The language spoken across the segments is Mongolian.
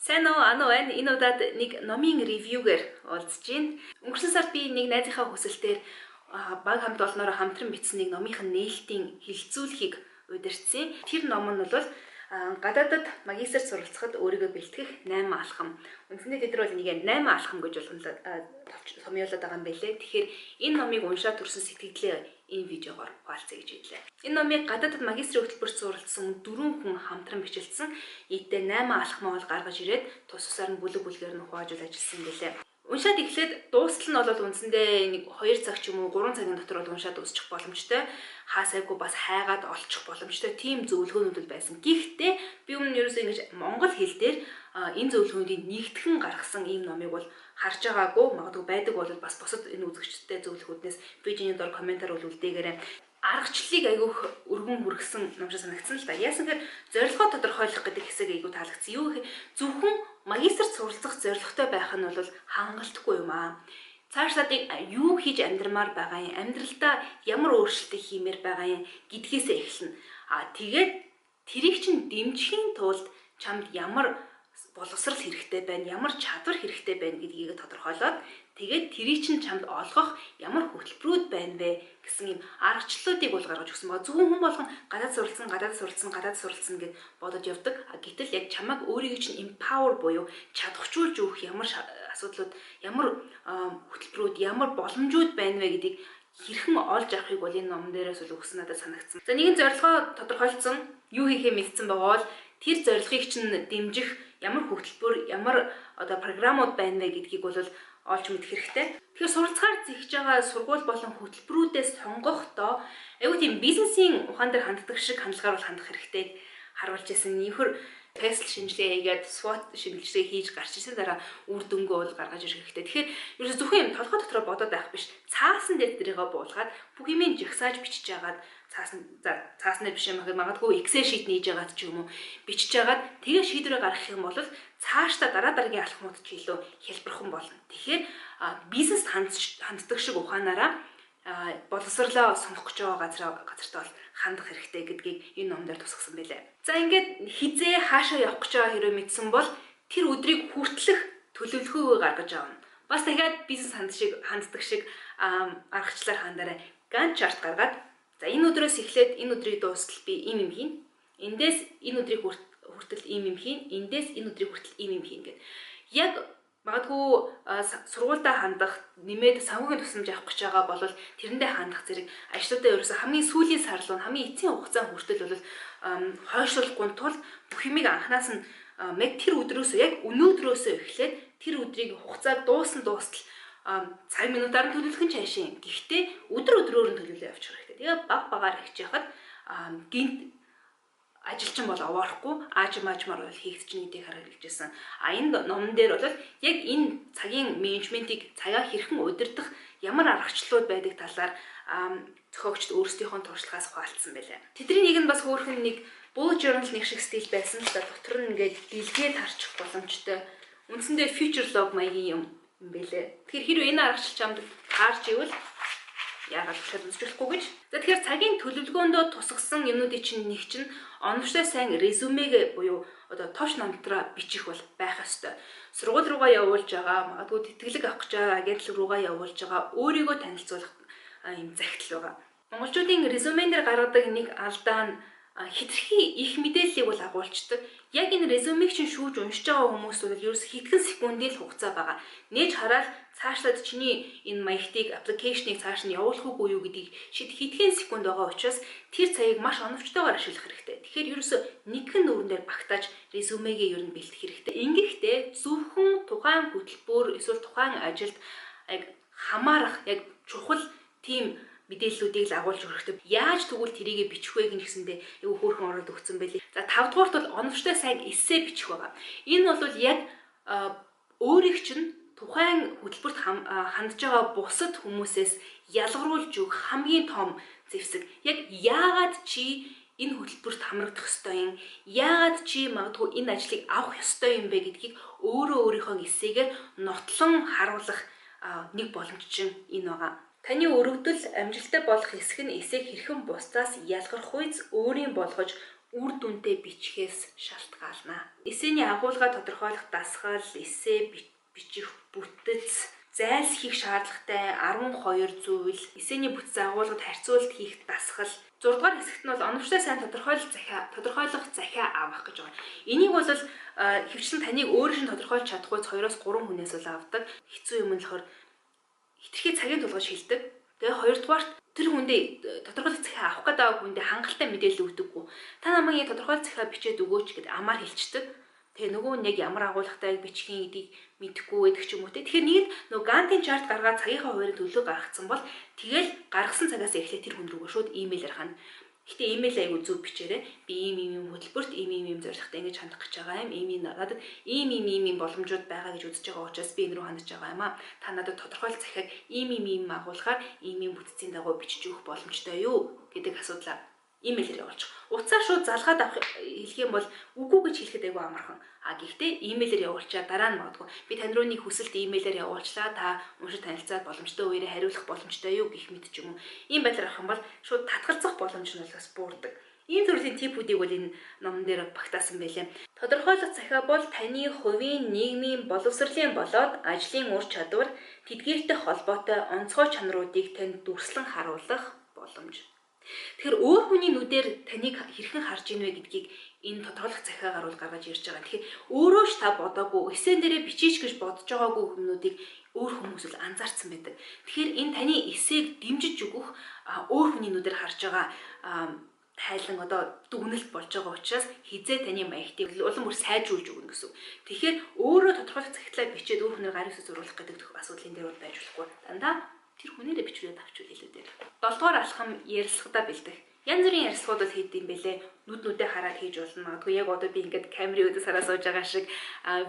Сайн уу, ано байна. Энэ удаад нэг номын ревюгээр уулзж байна. Өнгөрсөн сард би нэг найзынхаа хүсэлтээр баг хамт олноороо хамтран бичсэн нэг номынхын нээлтийн хилцүүлгийг удирдсан. Тэр ном нь бол гадаадад магистрт суралцахад өөрийгөө бэлтгэх 8 алхам. Үндсэндээ тэд нар бол нэг 8 алхам гэж томьёолоод байгаа юм байлээ. Тэгэхээр энэ номыг уншаад төрсэн сэтгэлдээ энэ видеогоор хуваалцъя гэж хэллээ. Энэ номыг гадаадад магистрийн хөтөлбөрт суралцсан 4 хүн хамтран бичилсэн. Ийдээ 8 алхмаа бол гаргаж ирээд тус тусаар нь бүлэг бүлгээр нь хуваажуул ажилласан байлээ. Уншаад эхлээд дуустал нь бол үндсэндээ нэг 2 цаг ч юм уу 3 цагийн дотор бол уншаад дуусчих боломжтой. Хаасайгүй бас хайгаад олчих боломжтой. Тийм зөвлөгөөнүүд л байсан. Гэхдээ би өмнө нь ерөөсөө ингэж монгол хэл дээр энэ зөвлөгөөнийг нэгтгэн гаргасан ийм номыг бол харж байгаагүй. Магадгүй байдаг бол бас бусад энэ үзэгчдтэй зөвлөхүүднээс видеоны дор комментар бол үлдээгээрэй. Аргачлалыг айгүйх өргөн хүргэсэн ном шиг санагдсан л да. Яасан гэхээр зорилгоо тодорхойлох гэдэг хэсэг айгүй таалагдсан. Юу гэхээр зөвхөн магистрт суралцах зорилготой байх нь бол хангалтгүй юм аа. Цаашлаад юу хийж амьдрмаар байгаа юм, амьдралдаа ямар өөрчлөлт хиймээр байгаа юм гэдгээс эхэлнэ. Тэгээд тэрийг чинь дэмжихийн тулд чамд ямар боловсрал хэрэгтэй байна, ямар чадвар хэрэгтэй байна гэдгийг тодорхойлоод тэгээд тэрийг чинь чамд олгох ямар хөтөлбөрүүд байна вэ гэсэн юм аргачлалуудыг бол гаргаж өгсөн байгаа. Зөвхөн хүн болгон гадаад суралцсан гэд бодож явдаг. Гэтэл яг чамайг өөрийгөө чинь empower буюу чадахжуулж өгөх ямар асуудлууд, ямар хөтөлбөрүүд, ямар боломжууд байна вэ гэдгийг хэрхэн олж авахыг бол энэ ном дээрээс л өгсөн надад санагдсан. За нэгэн зорилгоо тодорхойлсон, юу хийхээ мэдсэн байгаа бол тэр зорилгыг чинь дэмжих ямар хөтөлбөр, ямар програмууд байна вэ гэдгийг бол олж мэдэх хэрэгтэй. Тэгэхээр суралцахаар зихж байгаа сургууль болон хөтөлбөрүүдээс сонгохдоо айгүй тийм бизнесийн ухаан дээр ханддаг шиг хандлагаар бол хандах хэрэгтэй харуулж ирсэн. Нөхөр Tesla шинжилгээ хийгээд SWOT шинжилгээ хийж гарч ирсэн дараа үр дүнгөө бол гаргаж ирэх хэрэгтэй. Тэгэхээр ерөөсө зөвхөн юм толгой дотроо бодоод байх биш. Цаасан дээр тэрийгээ буулгаад бүх юмыг жагсааж бичиж яагаад цаасан дээр биш юм магадгүй Excel sheet нээж яагаад ч юм уу бичиж яагаад тэгээ шийдвэрээ гаргах юм бол цаашдаа дараагийн алхмууд ч илүү хэлбэрхэн болно. Тэгэхээр бизнест ханддаг шиг ухаанаараа боловсрлоо сонгох гэж байгаа газартаа бол хандах хэрэгтэй гэдгийг энэ номдэр тусгасан байлээ. За ингээд хизээ хаашаа явах гэж байгаа хэрэг мэдсэн бол тэр өдрийг хүртлэх төлөвлөгөөгөө гаргаж авна. Бас дахиад бизнес ханддаг шиг аргачлалаар хандаарай. Гант чарт гаргаад за энэ өдрөөс эхлээд энэ өдрийг дуустал би ийм юм хийн. Эндээс энэ өдрийг хүртэл ийм юм хийн. Эндээс энэ өдрийг хүртэл ийм юм хийн гэд. Яг магадгүй сургуультай хандах, нэмээд санхүүгийн тусламж авах гэж байгаа бол тэрэндээ хандах зэрэг ажлуудаа ерөөсө хамгийн сүүлийн сарлуу, хамгийн эцсийн хугацаанд хүртэл бол хойшлуулахгүй тул бүх юмыг анханаас нь тэр өдрөөсөө яг өнөөдрөөсөө эхлээд тэр өдрийг хугацаа дуустал цаг минутаар нь төлөвлөх нь чаашаа. Гэхдээ өдрөөр нь төлөвлөө явуучих хэрэгтэй. Тэгээ баг багаар хийж яхад гинт ажилчин бол овоорхгүй аажмаар бол хийгдэж нэгдийг харагдажсэн. Энэ номон дээр бол яг энэ цагийн менежментийг цагаа хэрхэн удирдах ямар аргачлалууд байдаг талаар зохиогчд өөрсдийнхөө туршлагаас хуваалцсан байлаа. Тэдний нэг нь бас хөөрхөн нэг bullet journal нэг шиг стил байсан л да. Дотор нь ингээд дэлгээд харчих боломжтой. Үндсэндээ future log маягийн юм байлээ. Тэгэхээр хэрвээ энэ аргачлал чамд таарч ивэл яагаад ч үзүүлэхгүй гэж. За тэгэхээр цагийн төлөвлөгөөндөө тусгасан юмнуудын чинь нэг чинь оновчтой сайн резюмег буюу товч намтраа бичих бол байх ёстой. Сургууль руугаа явуулж байгаа, магадгүй тэтгэлэг авах гэж байгаа агентлаг руугаа явуулж байгаа өөрийгөө танилцуулах юм захидал байгаа. Монголчуудын резюмен дээр гаргадаг нэг алдаа нь хэтэрхий их мэдээллийг бол агуулцдаг. Яг энэ резюмег чинь шүүж уншиж байгаа хүмүүс бол ерөөс хэдхэн секундын л хугацаа байгаа. Нээж хараад цаашлаад чиний энэ маягтыг аппликейшнийг цааш нь явуулах уугүй юу гэдгийг хэдхэн секунд байгаа учраас тэр цагийг маш оновчтойгоор ашиглах хэрэгтэй. Тэгэхээр ерөөсө нэгэн нүүрэн дээр багтааж резюмегээ ер нь бэлтгэх хэрэгтэй. Ингэхдээ зөвхөн тухайн хөтөлбөр эсвэл тухайн ажилд яг хамаарах яг чухал тийм мэдээллүүдийг л агуулж өгөх хэрэгтэй. Яаж тэгвэл тэрийгэ бичих вэ гэхсэндээ айгүй хөөрхөн оролт өгсөн байлээ. За 5 дугаарт бол оновчтой сайн эссе бичих байгаа. Энэ бол яг өөрийг чинь тухайн хөтөлбөрт хандж байгаа бусад хүмүүсээс ялгаруулж өгөх хамгийн том зэвсэг. Яг яагаад чи энэ хөтөлбөрт хамрагдах ёстой юм? Яагаад чи магадгүй энэ ажлыг авах ёстой юм бэ гэдгийг өөрийнхөө эссэгээр нотлон харуулах нэг боломж чинь энэ байгаа. Таны өргөдөл амжилттай болох хэсэг нь эсээг хэрхэн бусдаас ялгарх үйс өөрийн болгож үр дүнтэй бичгээс шалтгаална. Эсээний агуулга тодорхойлох дасгал, эсээ бичих бүтэц, зайлсхийх шаардлагатай 12 зүйл, эсээний бүтэц агуулгад харьцуулалт хийх дасгал. 6 дугаар хэсэгт нь бол оновчтой сайн тодорхойлох захиа авах гэж байгаа. Энийг бол хөвчлэн таныг өөрөөр нь тодорхойлж чадахгүй 2-3 хүнээс бол авдаг. Хэцүү юм нь болохоор хитрхи цагийн тулгаж шилдэг. Тэгээ хоёрдугаарт тэр хүндээ тодорхойлох захиа авах гэдэг хүндээ хангалттай мэдээлэл өгдөггүй. Та намайг тодорхойлох захиа бичээд өгөөч гэд амаар хэлчихдэг. Тэгээ нөгөө нь яг ямар агуулгатай бичих гэдгийг мэдэхгүй байдаг ч юм уу те. Тэгэхээр нэг нөгөө Гантийн чарт гаргаад цагийнхаа хуваарь төлөв гаргацсан бол тэгэл гаргасан цагаас эхлээд тэр хүн рүүгээ шууд имэйлээр хана. Гэтэ имэйл аягүй зөв бичээрэй. Би ийм хөтөлбөрт ийм зорилготой ингэж хандах гэж байгаа юм. Надад ийм боломжууд байгаа гэж үзэж байгаа учраас би энэ рүү хандж байгаа юм аа. Та надад тодорхойлох захиаг ийм агуулгаар ийм бүтцийн дагуу бичиж өгөх боломжтой юу гэдэг асуудлаа имэйлээр явуулчих. Уцаар шууд залгаад авах хэлэх юм бол үгүй гэж хэлэхэд айгүй амархан. Гэхдээ имэйлээр явуулчаа дараа нь магадгүй би тань руу нэг хүсэлт имэйлээр явуулчлаа та уншиж танилцаад боломжтой үеэрээ хариулах боломжтой юу гэх мэт ч юм уу. Ийм байдлаар авах юм бол шууд татгалзах боломж нь бас буурдаг. Ийм төрлийн типүүдийг бол энэ номон дээр багтаасан байлээ. Тодорхойлох захиа бол таны хувийн, нийгмийн, боловсролын болоод ажлын ур чадвар, тэдгээртэй холбоотой онцгой чанаруудыг танд дүрслэн харуулах боломж. Тэгэхээр өөр хүний нүдээр таныг хэрхэн харж ийнвэ гэдгийг энэ тодорхойлох захиагаар бол гаргаж ирж байгаа. Тэгэхээр өөрөө ч та бодоогүй, эсэн дээрээ бичиж гэж бодож байгаагүй хүмүүдийг өөр хүмүүс л анзаарсан байдаг. Тэгэхээр энэ таны эсээг дэмжиж өгөх өөр хүний нүдээр харж байгаа тайлан дүгнэлт болж байгаа учраас хизээ таны маягтыг улам бүр сайжруулж өгнө гэсэн. Тэгэхээр өөрөө тодорхойлох захиалаа бичээд өөр хүнээр гарын үсэг зурулах гэдэг асуудлын дээр бол байж болохгүй. Дандаа тэр хүнээрээ бичвэрээ авчвал илүү дээр. 7 дугаар алхам ярилцлагадаа бэлдэх. Янз бүрийн ярилцлагуудад хийдэг юм бэлээ. Нүд-нүдээ хараад хийж болно. Магадгүй яг одоо би ингээд камерын үүдээс хараа сууж байгаа шиг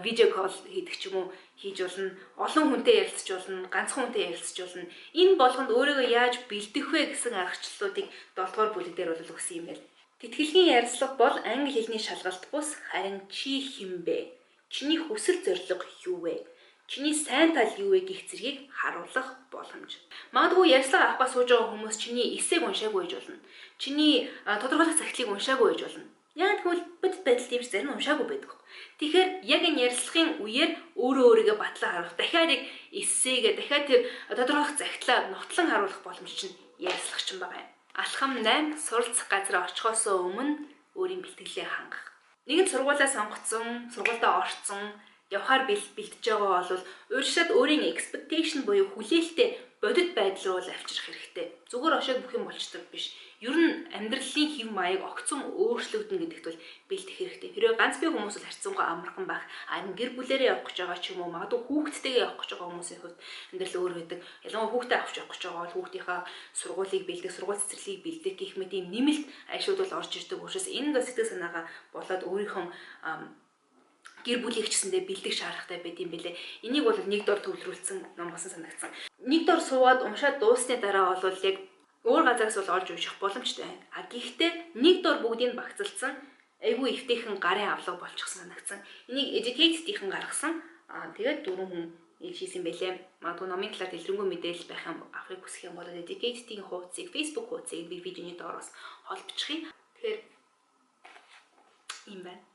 видео кол хийдэг ч юм уу хийж болно. Олон хүнтэй ярилцж болно. Ганцхан хүнтэй ярилцж болно. Энэ болгонд өөрийгөө яаж бэлдэх вэ гэсэн аргачлалуудыг 7 дугаар бүлэг дээр бол өгсөн юм байна. Тэтгэлгийн ярилцлага бол англи хэлний шалгалт бус, харин чи хэн бэ? Чиний хүсэл зорилго юу вэ? Чиний сайн тал юу вэ гэх зэргийг харуулах боломж. Магадгүй ярьцлага авахгүйс сууж байгаа хүмүүс чиний эсээг уншаагүй гэж болно. Чиний тодорхойлох захидлыг уншаагүй гэж болно. Яг тэгвэл бод байдал тийм ч зарим нь уншаагүй байдаг. Тэгэхээр яг энэ ярилцлагын үеэр өөрийгөө батлан харуулах, дахиад яг эсээгээ, дахиад тэр тодорхойлох захидлаа нотлон харуулах боломж чинь ярилцлагч юм байна. Алхам 8 суралцах газар очихоос өмнө өөрийн бэлтгэлээ хангах. Нэгэн сургуулаа сонгоцсон, сургуультай орсон явахаар бэлдэж байгаа бол ууршаад өөрийн expectation буюу хүлээлттэй бодит байдал руу авчрах хэрэгтэй. Зүгээр ошоод бүх юм болчдаг биш. Ер нь амьдралын хэв маяг огцом өөрчлөгдөн гэдэгт бол бэлдэх хэрэгтэй. Хэрвээ ганц бие хүмүүс л харьцангуй амархан байх, харин гэр бүлээрээ явах гэж байгаа ч юм уу, магадгүй хүүхдтэйгээ явах гэж байгаа хүмүүсийн хувьд амьдрал өөр байдаг. Ялангуяа хүүхдээ авах гэж байгаа бол хүүхдийнхаа сургуулийг бэлдэх, сургууль цэцэрлэгийг бэлдэх гэх мэт ийм нэмэлт ажлууд бол орж ирдэг. Учраас энэ дэ сэтгэл санаагаа болоод өөрийнхөө гэр бүлийг ч гэсэндээ бэлдэх шаардлагатай байт юм бэлээ. Энийг бол нэг дор төвлөрүүлсэн ном болсон санагдсан. Нэг дор суугаад уншаад дуусны дараа бол яг өөр газараас бол олж унших боломжтой байна. Гэхдээ нэг дор бүгдийг багцалсан айгүй эвтэйхэн гарын авлага болчихсон санагдсан. Энийг educate-ийнхэн гаргасан. Тэгээд 4 хүн хийсэн байлээ. Магадгүй номын талаар дэлгэрэнгүй мэдээлэл байх юм авахыг хүсэх юм бол educate-ийн хуудсыг, Facebook хуудсыг би видеоны доороос холбочихъя. Тэгэхээр ийм байна.